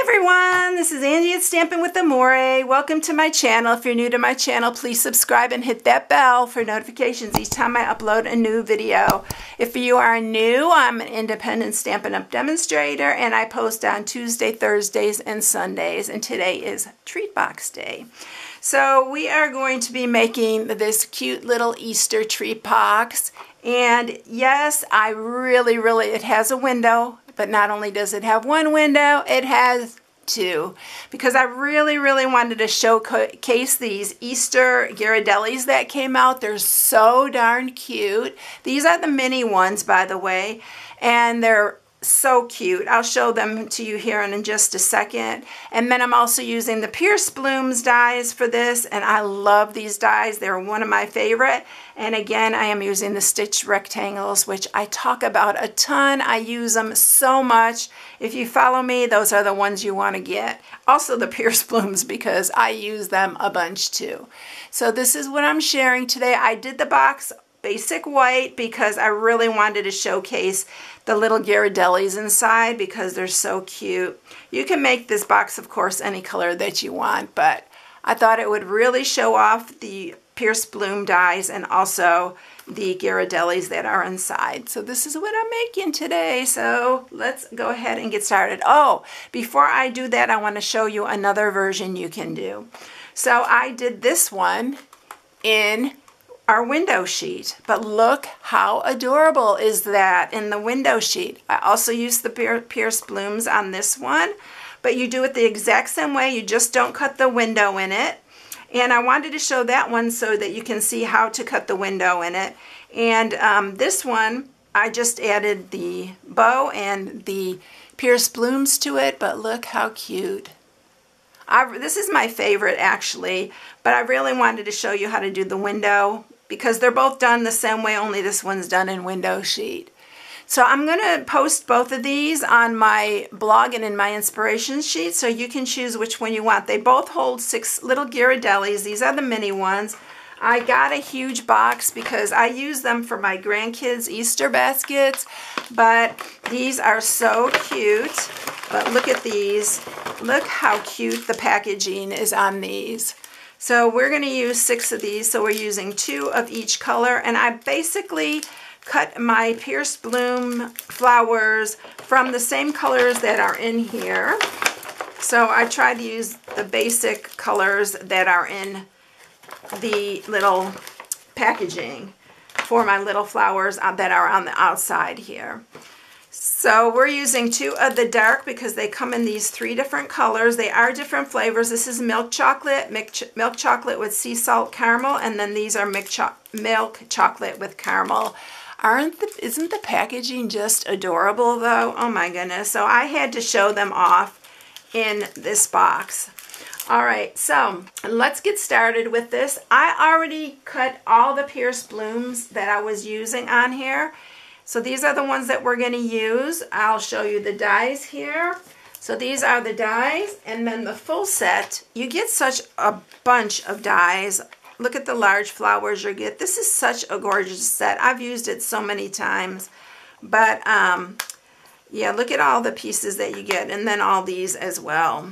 Everyone, this is Angie at Stamping with Amore. Welcome to my channel. If you're new to my channel, please subscribe and hit that bell for notifications each time I upload a new video. If you are new, I'm an independent Stampin' Up! Demonstrator, and I post on Tuesday, Thursdays, and Sundays, and today is Treat Box Day. So we are going to be making this cute little Easter treat box, and yes, it has a window. But not only does it have one window, it has two. Because I really wanted to showcase these Easter Ghirardellis that came out. They're so darn cute. These are the mini ones, by the way. And they're so cute. I'll show them to you here in just a second. And then I'm also using the Pierce Blooms dies for this, and I love these dies. They're one of my favorite. And again, I am using the stitched rectangles, which I talk about a ton. I use them so much. If you follow me, those are the ones you want to get. Also the Pierce Blooms, because I use them a bunch too. So this is what I'm sharing today. I did the box basic white because I really wanted to showcase the little Ghirardellis inside because they're so cute. You can make this box, of course, any color that you want, but I thought it would really show off the Pierce Bloom dies and also the Ghirardellis that are inside. So this is what I'm making today. So let's go ahead and get started. Oh, before I do that, I want to show you another version you can do. So I did this one in our window sheet, but look how adorable is that in the window sheet. I also used the Pierce Blooms on this one, but you do it the exact same way. You just don't cut the window in it. And I wanted to show that one so that you can see how to cut the window in it. And this one, I just added the bow and the Pierce Blooms to it, but look how cute. This is my favorite actually, but I really wanted to show you how to do the window because they're both done the same way, only this one's done in window sheet. So I'm going to post both of these on my blog and in my inspiration sheet so you can choose which one you want. They both hold 6 little Ghirardellis. These are the mini ones. I got a huge box because I use them for my grandkids' Easter baskets, but these are so cute. But look at these. Look how cute the packaging is on these. So we're going to use 6 of these, so we're using 2 of each color, and I basically cut my Pierce Bloom flowers from the same colors that are in here. So I tried to use the basic colors that are in the little packaging for my little flowers that are on the outside here. So we're using 2 of the dark because they come in these 3 different colors. They are different flavors. This is milk chocolate with sea salt caramel, and then these are milk chocolate with caramel. Isn't the packaging just adorable though? Oh my goodness. So I had to show them off in this box. All right, so let's get started with this. I already cut all the Pierce Blooms that I was using on here. So these are the ones that we're going to use. I'll show you the dies here. So these are the dies, and then the full set. You get such a bunch of dies. Look at the large flowers you get. This is such a gorgeous set. I've used it so many times. But yeah, look at all the pieces that you get, and then all these as well.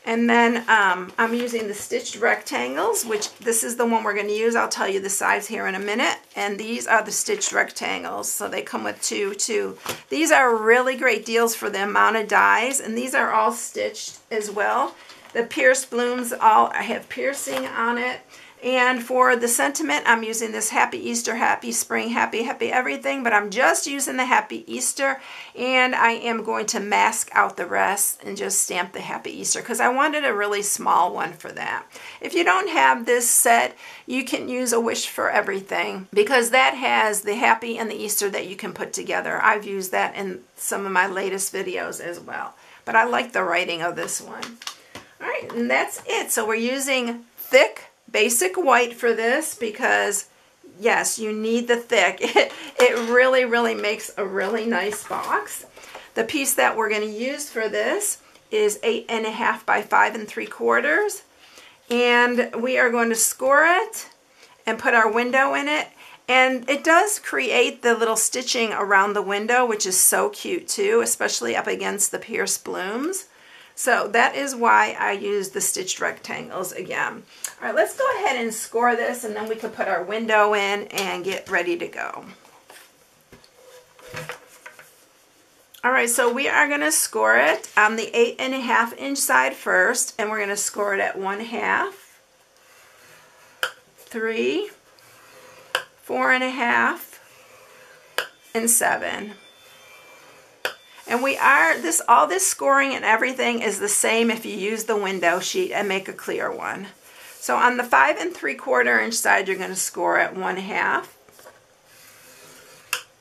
And then I'm using the stitched rectangles, which this is the one we're going to use. I'll tell you the size here in a minute. And these are the stitched rectangles, so they come with 2 too. These are really great deals for the amount of dies, and these are all stitched as well. The Pierce Blooms all have piercing on it. And for the sentiment, I'm using this Happy Easter, Happy Spring, Happy Everything, but I'm just using the Happy Easter, and I am going to mask out the rest and just stamp the Happy Easter because I wanted a really small one for that. If you don't have this set, you can use a Wish for Everything because that has the Happy and the Easter that you can put together. I've used that in some of my latest videos as well, but I like the writing of this one. All right, and that's it. So we're using thick basic white for this because yes, you need the thick. It really makes a really nice box. The piece that we're going to use for this is 8.5 by 5 3/4, and we are going to score it and put our window in it, and it does create the little stitching around the window, which is so cute too, especially up against the Pierce Blooms. So that is why I use the stitched rectangles again. All right, let's go ahead and score this, and then we can put our window in and get ready to go. All right, so we are going to score it on the 8.5 inch side first, and we're going to score it at 1/2, 3, 4.5, and 7. And all this scoring and everything is the same if you use the window sheet and make a clear one. So on the 5 3/4 inch side, you're going to score at 1/2,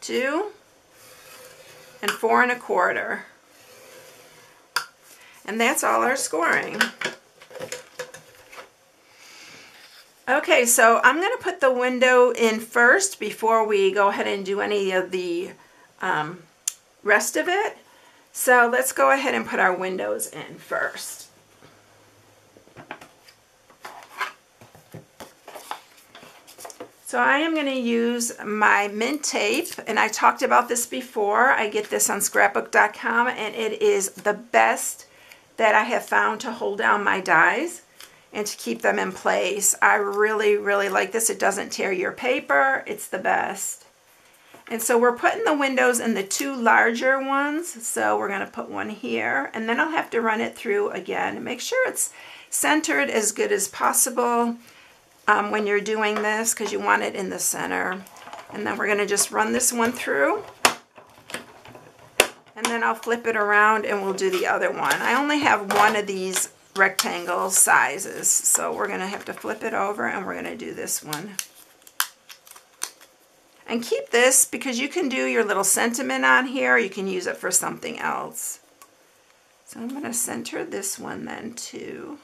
2, and 4 1/4. And that's all our scoring. Okay, so I'm going to put the window in first before we go ahead and do any of the rest of it. So let's go ahead and put our windows in first. So I am going to use my mint tape, and I talked about this before. I get this on scrapbook.com, and it is the best that I have found to hold down my dies and to keep them in place. I really, really like this. It doesn't tear your paper. It's the best. And so we're putting the windows in the 2 larger ones. So we're going to put one here, and then I'll have to run it through again. Make sure it's centered as good as possible when you're doing this, because you want it in the center. And then we're going to just run this one through, and then I'll flip it around and we'll do the other one. I only have one of these rectangle sizes, so we're going to have to flip it over, and we're going to do this one. And keep this, because you can do your little sentiment on here, or you can use it for something else. So I'm going to center this one then too.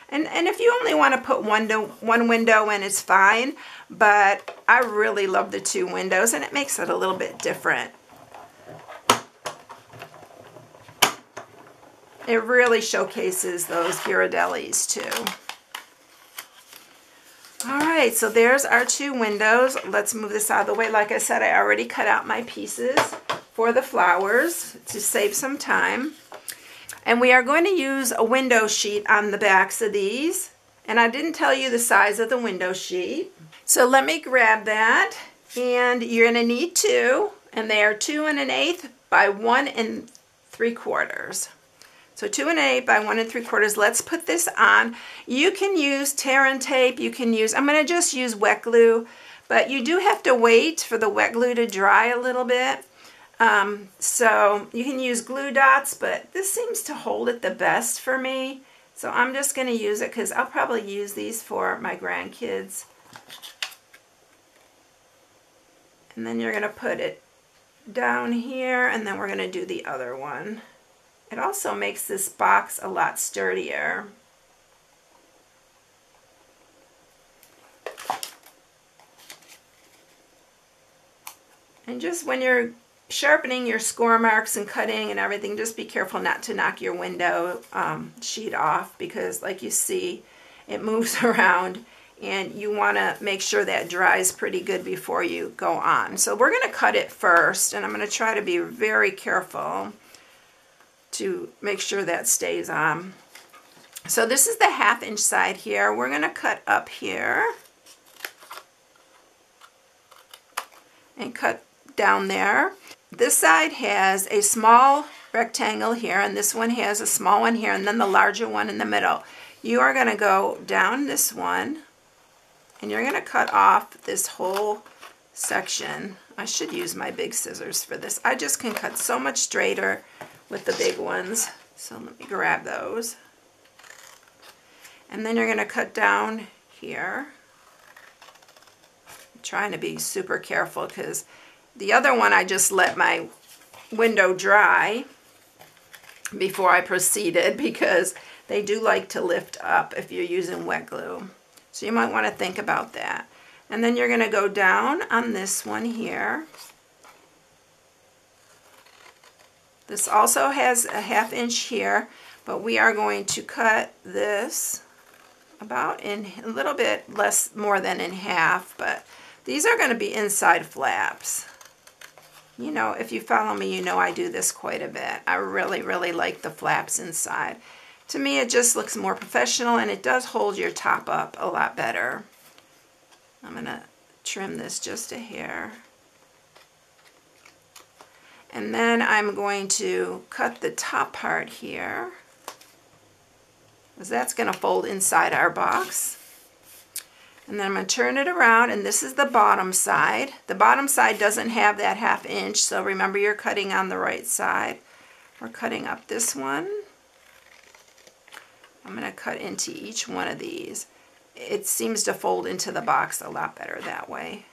And if you only want to put one window in, it's fine, but I really love the 2 windows, and it makes it a little bit different. It really showcases those Ghirardellis too. All right, so there's our 2 windows. Let's move this out of the way. Like I said, I already cut out my pieces for the flowers to save some time. And we are going to use a window sheet on the backs of these. And I didn't tell you the size of the window sheet. So let me grab that. And you're going to need 2. And they are 2 1/8 by 1 3/4. So 2 1/8 by 1 3/4. Let's put this on. You can use tear and tape. You can use, I'm going to just use wet glue. But you do have to wait for the wet glue to dry a little bit. So you can use glue dots, but this seems to hold it the best for me. So I'm just going to use it because I'll probably use these for my grandkids. And then you're going to put it down here, and then we're going to do the other one. It also makes this box a lot sturdier. And just when you're sharpening your score marks and cutting and everything, just be careful not to knock your window sheet off, because like you see, it moves around, and you want to make sure that dries pretty good before you go on. So we're going to cut it first, and I'm going to try to be very careful to make sure that stays on. So this is the 1/2 inch side here. We're going to cut up here and cut down there. This side has a small rectangle here, and this one has a small one here, and then the larger one in the middle. You are going to go down this one, and you're going to cut off this whole section. I should use my big scissors for this. I just can cut so much straighter with the big ones. So let me grab those. And then you're going to cut down here. I'm trying to be super careful, because the other one I just let my window dry before I proceeded, because they do like to lift up if you're using wet glue. So you might want to think about that. And then you're going to go down on this one here. This also has a 1/2 inch here, but we are going to cut this about in a little bit less, more than in half, but these are going to be inside flaps. You know, if you follow me, you know I do this quite a bit. I really, really like the flaps inside. To me, it just looks more professional, and it does hold your top up a lot better. I'm going to trim this just a hair. And then I'm going to cut the top part here, because that's going to fold inside our box. And then I'm going to turn it around, and this is the bottom side. The bottom side doesn't have that 1/2 inch, so remember you're cutting on the right side. We're cutting up this one. I'm going to cut into each one of these. It seems to fold into the box a lot better that way.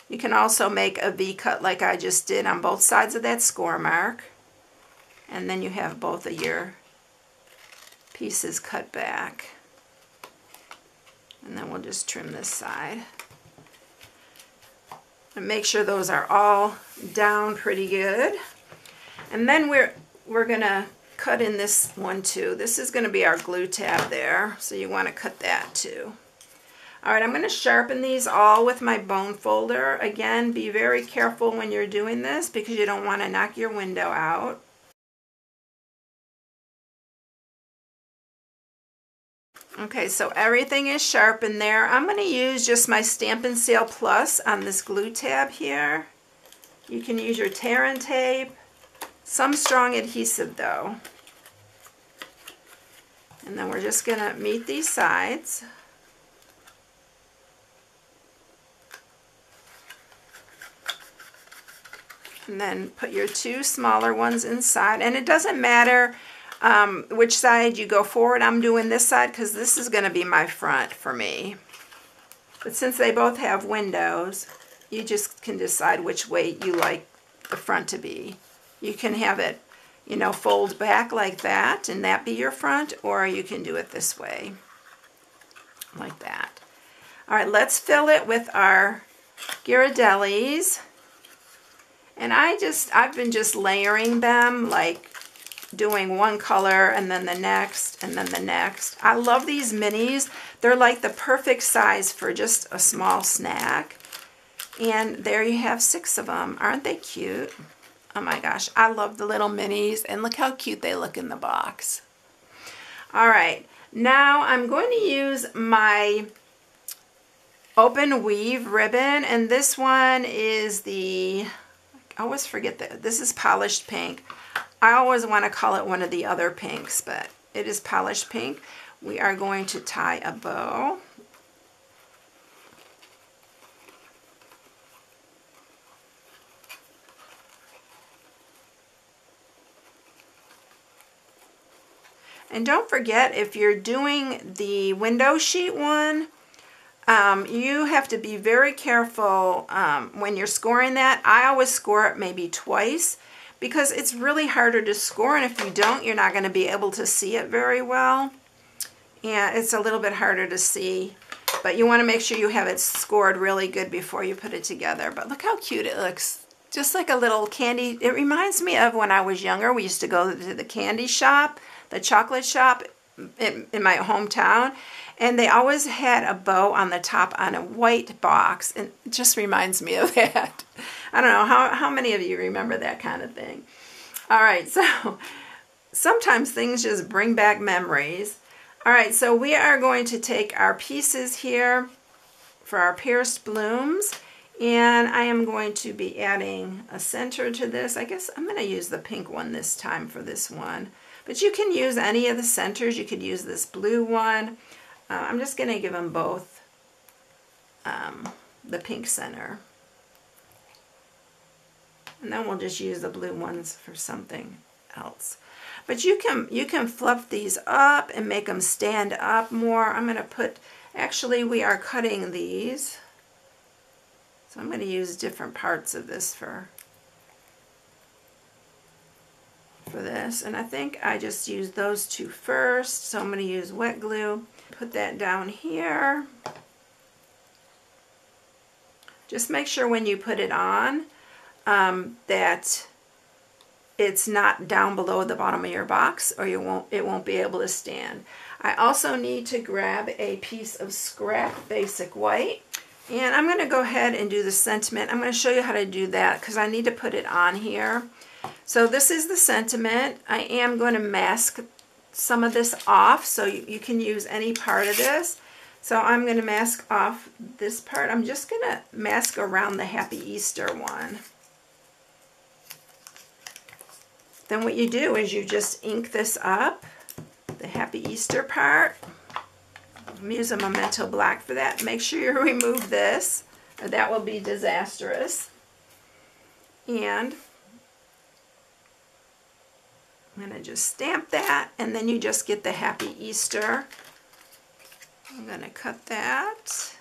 You can also make a V-cut like I just did on both sides of that score mark. And then you have both of your pieces cut back. And then we'll just trim this side. And make sure those are all down pretty good. And then we're going to cut in this one too. This is going to be our glue tab there, so you want to cut that too. Alright, I'm going to sharpen these all with my bone folder. Again, be very careful when you're doing this because you don't want to knock your window out. Okay, so everything is sharpened there. I'm going to use just my Stampin' Sale Plus on this glue tab here. You can use your tear and tape. Some strong adhesive though. And then we're just going to meet these sides. And then put your 2 smaller ones inside. And it doesn't matter which side you go forward. I'm doing this side because this is going to be my front for me. But since they both have windows, you just can decide which way you like the front to be. You can have it, you know, fold back like that and that be your front, or you can do it this way, like that. All right, let's fill it with our Ghirardellis. And I've been just layering them, like doing one color and then the next and then the next. I love these minis. They're like the perfect size for just a small snack. And there you have 6 of them. Aren't they cute? Oh my gosh, I love the little minis, and look how cute they look in the box. All right, now I'm going to use my open weave ribbon, and this one is the, I always forget that this is polished pink. I always want to call it one of the other pinks, but it is polished pink. We are going to tie a bow. And don't forget, if you're doing the window sheet one, you have to be very careful when you're scoring that. I always score it maybe twice because it's really harder to score, and if you don't, you're not going to be able to see it very well. And it's a little bit harder to see, but you want to make sure you have it scored really good before you put it together. But look how cute it looks. Just like a little candy. It reminds me of when I was younger. We used to go to the candy shop, the chocolate shop in my hometown, and they always had a bow on the top on a white box, and it just reminds me of that. I don't know, how many of you remember that kind of thing? All right, so sometimes things just bring back memories. All right, so we are going to take our pieces here for our pierced blooms, and I am going to be adding a center to this. I guess I'm going to use the pink one this time for this one. But you can use any of the centers. You could use this blue one. I'm just going to give them both the pink center. And then we'll just use the blue ones for something else. But you can fluff these up and make them stand up more. I'm going to put, actually we are cutting these. So I'm going to use different parts of this for this, and I think I just used those 2 first, so I'm going to use wet glue. Put that down here. Just make sure when you put it on that it's not down below the bottom of your box, or it won't be able to stand. I also need to grab a piece of scrap basic white. And I'm going to go ahead and do the sentiment. I'm going to show you how to do that because I need to put it on here. So this is the sentiment. I am going to mask some of this off, so you can use any part of this. So I'm going to mask off this part. I'm just going to mask around the Happy Easter one. Then what you do is you just ink this up, the Happy Easter part. I'm using Memento Black for that. Make sure you remove this, or that will be disastrous. And I'm going to just stamp that, and then you just get the Happy Easter. I'm going to cut that.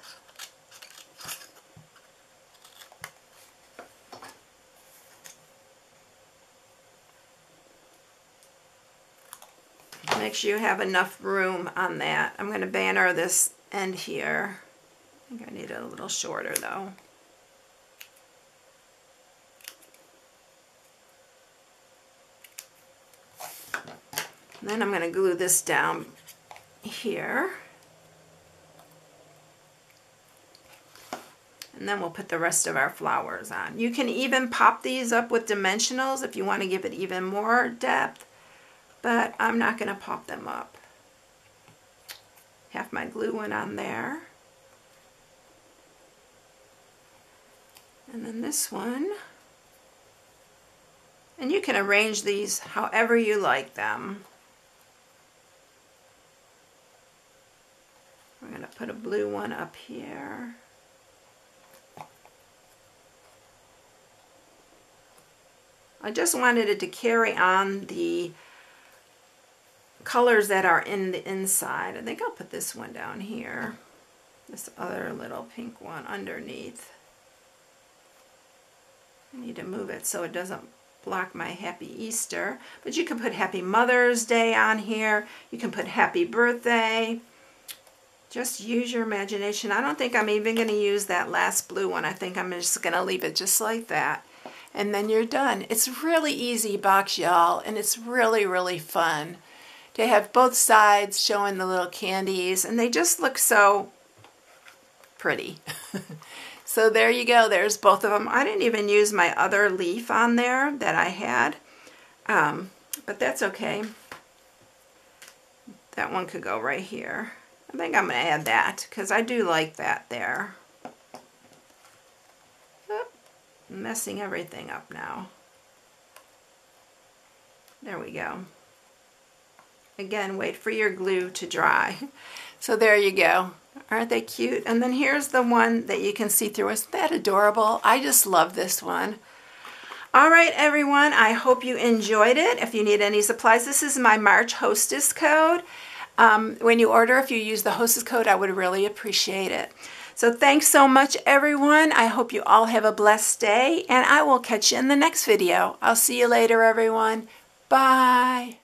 Make sure you have enough room on that. I'm going to banner this end here. I think I need it a little shorter though. And then I'm going to glue this down here. And then we'll put the rest of our flowers on. You can even pop these up with dimensionals if you want to give it even more depth, but I'm not going to pop them up. Half my glue went on there. And then this one. And you can arrange these however you like them. We're going to put a blue one up here. I just wanted it to carry on the colors that are in the inside. I think I'll put this one down here. This other little pink one underneath. I need to move it so it doesn't block my Happy Easter. But you can put Happy Mother's Day on here. You can put Happy Birthday. Just use your imagination. I don't think I'm even going to use that last blue one. I think I'm just going to leave it just like that. And then you're done. It's really easy box, y'all, and it's really, really fun to have both sides showing the little candies, and they just look so pretty. So there you go. There's both of them. I didn't even use my other leaf on there that I had, but that's okay. That one could go right here. I think I'm going to add that because I do like that there. I'm messing everything up now. There we go. Again, wait for your glue to dry. So there you go. Aren't they cute? And then here's the one that you can see through. Isn't that adorable? I just love this one. All right, everyone. I hope you enjoyed it. If you need any supplies, this is my March Hostess code. When you order, if you use the Hostess code, I would really appreciate it. So thanks so much, everyone. I hope you all have a blessed day, and I will catch you in the next video. I'll see you later, everyone. Bye.